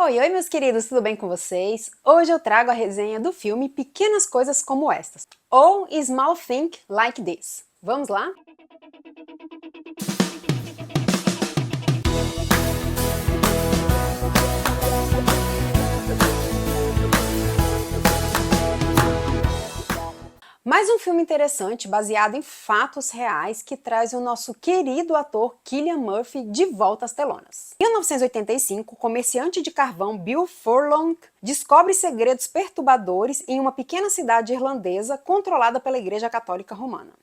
Oi, oi meus queridos, tudo bem com vocês? Hoje eu trago a resenha do filme Pequenas Coisas Como Estas, ou Small Think Like This. Vamos lá? Mais um filme interessante, baseado em fatos reais, que traz o nosso querido ator Cillian Murphy de volta às telonas. Em 1985, o comerciante de carvão Bill Furlong descobre segredos perturbadores em uma pequena cidade irlandesa controlada pela Igreja Católica Romana.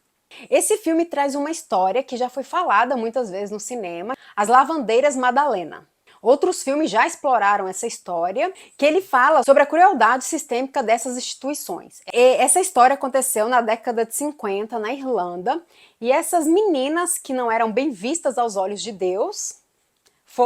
Esse filme traz uma história que já foi falada muitas vezes no cinema, As Lavandeiras Madalena. Outros filmes já exploraram essa história, que ele fala sobre a crueldade sistêmica dessas instituições. Essa história aconteceu na década de 50, na Irlanda, e essas meninas que não eram bem vistas aos olhos de Deus,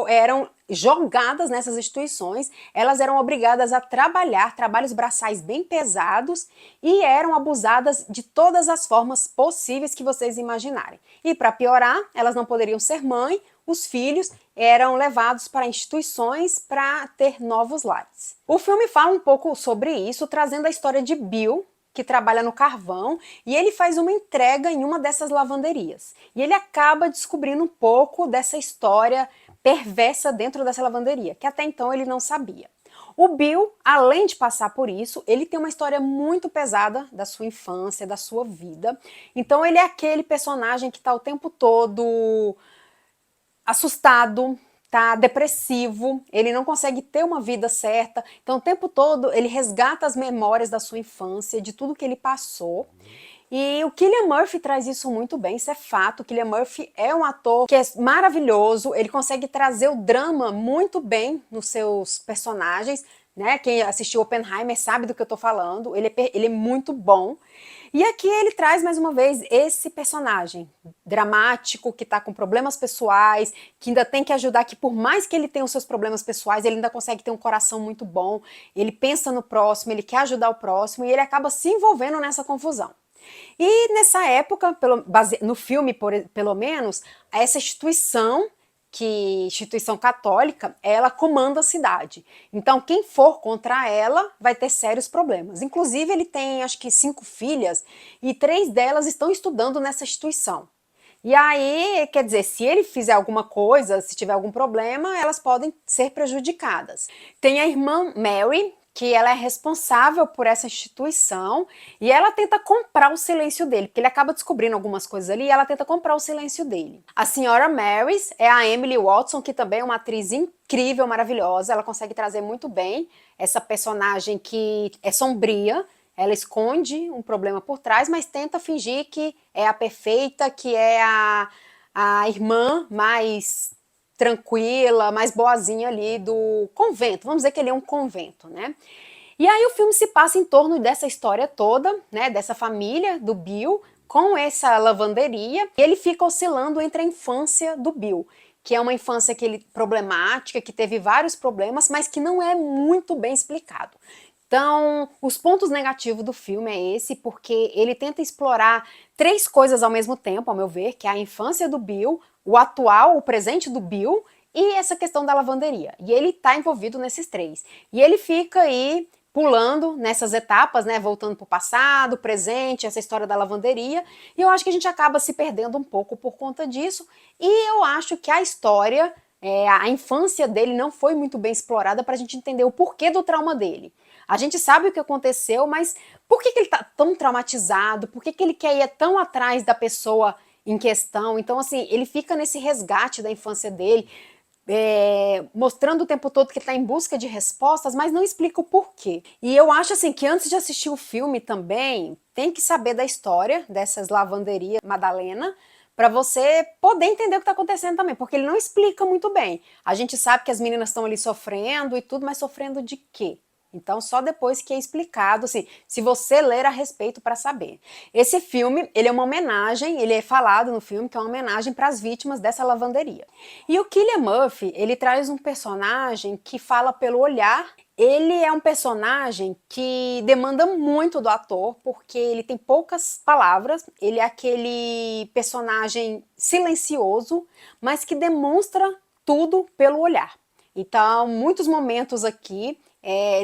eram jogadas nessas instituições, elas eram obrigadas a trabalhar, trabalhos braçais bem pesados, e eram abusadas de todas as formas possíveis que vocês imaginarem. E para piorar, elas não poderiam ser mãe, os filhos eram levados para instituições para ter novos lares. O filme fala um pouco sobre isso, trazendo a história de Bill, que trabalha no carvão, e ele faz uma entrega em uma dessas lavanderias. E ele acaba descobrindo um pouco dessa história perversa dentro dessa lavanderia, que até então ele não sabia. O Bill, além de passar por isso, ele tem uma história muito pesada da sua infância, da sua vida. Então ele é aquele personagem que está o tempo todo assustado, tá depressivo, ele não consegue ter uma vida certa, então o tempo todo ele resgata as memórias da sua infância, de tudo que ele passou. E o Cillian Murphy traz isso muito bem, isso é fato. O Cillian Murphy é um ator que é maravilhoso, ele consegue trazer o drama muito bem nos seus personagens, né? Quem assistiu Oppenheimer sabe do que eu tô falando, ele é muito bom. E aqui ele traz mais uma vez esse personagem dramático, que tá com problemas pessoais, que ainda tem que ajudar, que por mais que ele tenha os seus problemas pessoais, ele ainda consegue ter um coração muito bom, ele pensa no próximo, ele quer ajudar o próximo e ele acaba se envolvendo nessa confusão. E nessa época, no filme pelo menos, essa instituição católica, ela comanda a cidade. Então quem for contra ela vai ter sérios problemas. Inclusive ele tem acho que 5 filhas e 3 delas estão estudando nessa instituição. E aí, quer dizer, se ele fizer alguma coisa, se tiver algum problema, elas podem ser prejudicadas. Tem a irmã Mary, que ela é responsável por essa instituição, e ela tenta comprar o silêncio dele, porque ele acaba descobrindo algumas coisas ali, e ela tenta comprar o silêncio dele. A senhora Marys é a Emily Watson, que também é uma atriz incrível, maravilhosa, ela consegue trazer muito bem essa personagem que é sombria, ela esconde um problema por trás, mas tenta fingir que é a perfeita, que é a irmã mais tranquila, mais boazinha ali do convento. Vamos dizer que ele é um convento, né? E aí o filme se passa em torno dessa história toda, né? Dessa família do Bill com essa lavanderia. E ele fica oscilando entre a infância do Bill, que é uma infância problemática, que teve vários problemas, mas que não é muito bem explicado. Então, os pontos negativos do filme é esse, porque ele tenta explorar 3 coisas ao mesmo tempo, ao meu ver, que é a infância do Bill, o atual, o presente do Bill e essa questão da lavanderia. E ele tá envolvido nesses 3. E ele fica aí pulando nessas etapas, né, voltando pro passado, presente, essa história da lavanderia, e eu acho que a gente acaba se perdendo um pouco por conta disso, e eu acho que a história, a infância dele não foi muito bem explorada para a gente entender o porquê do trauma dele. A gente sabe o que aconteceu, mas por que ele tá tão traumatizado? Por que ele quer ir tão atrás da pessoa em questão? Então, assim, ele fica nesse resgate da infância dele, mostrando o tempo todo que ele está em busca de respostas, mas não explica o porquê. E eu acho assim que antes de assistir o filme também, tem que saber da história dessas lavanderias Madalena, para você poder entender o que está acontecendo também, porque ele não explica muito bem. A gente sabe que as meninas estão ali sofrendo e tudo, mas sofrendo de quê? Então, só depois que é explicado, assim, se você ler a respeito para saber. Esse filme, ele é uma homenagem, ele é falado no filme que é uma homenagem para as vítimas dessa lavanderia. E o Cillian Murphy, ele traz um personagem que fala pelo olhar. Ele é um personagem que demanda muito do ator, porque ele tem poucas palavras, ele é aquele personagem silencioso, mas que demonstra tudo pelo olhar. Então, muitos momentos aqui,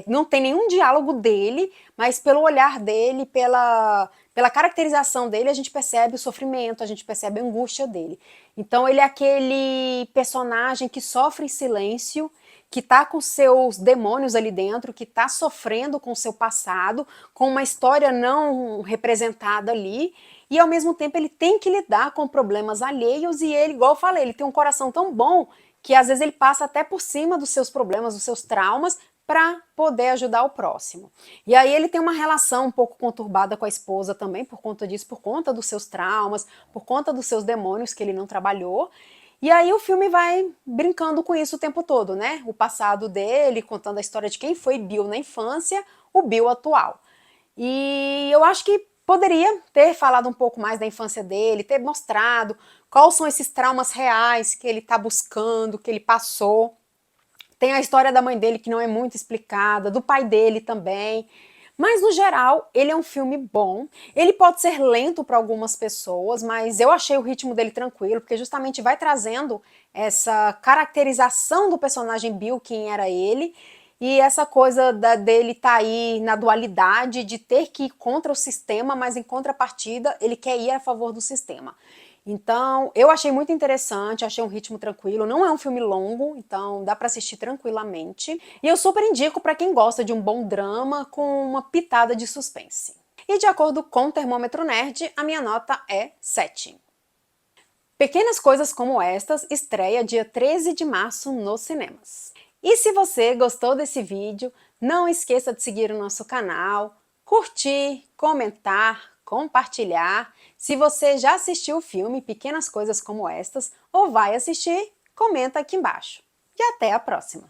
não tem nenhum diálogo dele, mas pelo olhar dele, pela caracterização dele, a gente percebe o sofrimento, a gente percebe a angústia dele. Então, ele é aquele personagem que sofre em silêncio, que tá com seus demônios ali dentro, que tá sofrendo com o seu passado, com uma história não representada ali, e ao mesmo tempo ele tem que lidar com problemas alheios, e ele, igual eu falei, ele tem um coração tão bom que às vezes ele passa até por cima dos seus problemas, dos seus traumas, para poder ajudar o próximo. E aí ele tem uma relação um pouco conturbada com a esposa também, por conta disso, por conta dos seus traumas, por conta dos seus demônios que ele não trabalhou. E aí o filme vai brincando com isso o tempo todo, né? O passado dele, contando a história de quem foi Bill na infância, o Bill atual. E eu acho que poderia ter falado um pouco mais da infância dele, ter mostrado quais são esses traumas reais que ele está buscando, que ele passou. Tem a história da mãe dele que não é muito explicada, do pai dele também. Mas no geral, ele é um filme bom. Ele pode ser lento para algumas pessoas, mas eu achei o ritmo dele tranquilo, porque justamente vai trazendo essa caracterização do personagem Bill, quem era ele, e essa coisa dele tá aí na dualidade de ter que ir contra o sistema, mas em contrapartida ele quer ir a favor do sistema. Então, eu achei muito interessante, achei um ritmo tranquilo, não é um filme longo, então dá para assistir tranquilamente. E eu super indico para quem gosta de um bom drama com uma pitada de suspense. E de acordo com o Termômetro Nerd, a minha nota é 7. Pequenas Coisas Como Estas estreia dia 13 de março nos cinemas. E se você gostou desse vídeo, não esqueça de seguir o nosso canal, curtir, comentar, compartilhar. Se você já assistiu o filme Pequenas Coisas Como Estas ou vai assistir, comenta aqui embaixo. E até a próxima!